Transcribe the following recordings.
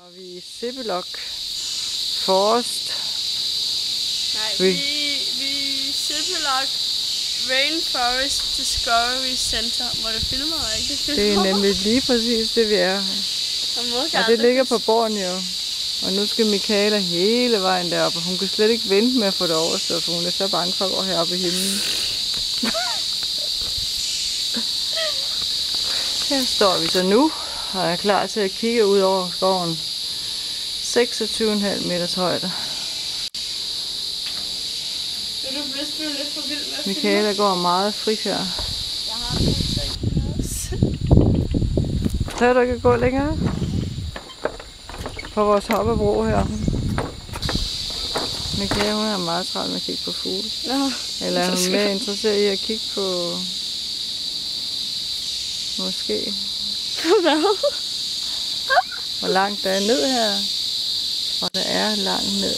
Og vi er i Sebelok Forest. Nej, vi er i Sebelok Rainforest Discovery Center, hvor det filmer, ikke? Det er nemlig lige præcis det, vi er. Og det ligger på Borneo. Og nu skal Michaela hele vejen derop, og hun kan slet ikke vente med at få det overstået, for hun er så bange for at gå heroppe i himlen. Her står vi så nu, og er klar til at kigge ud over skoven. 26,5 meters højde. Vil du vist blive lidt for vild med at Michaela går meget frit her. Jeg har også. Tør du ikke at gå længere? På vores hoppebro her. Michaela, hun er meget travlt med at kigge på fugle. Nå, eller er hun mere interesseret i at kigge på... Måske. Hvad? Hvor langt der er ned her. Og der er langt ned.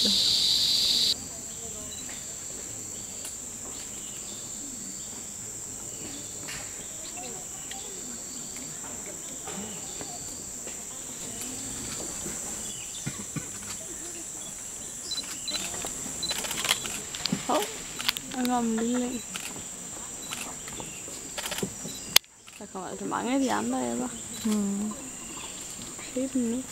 Der kommer en lille en. Der kommer altså mange af de andre æder. Se dem nu.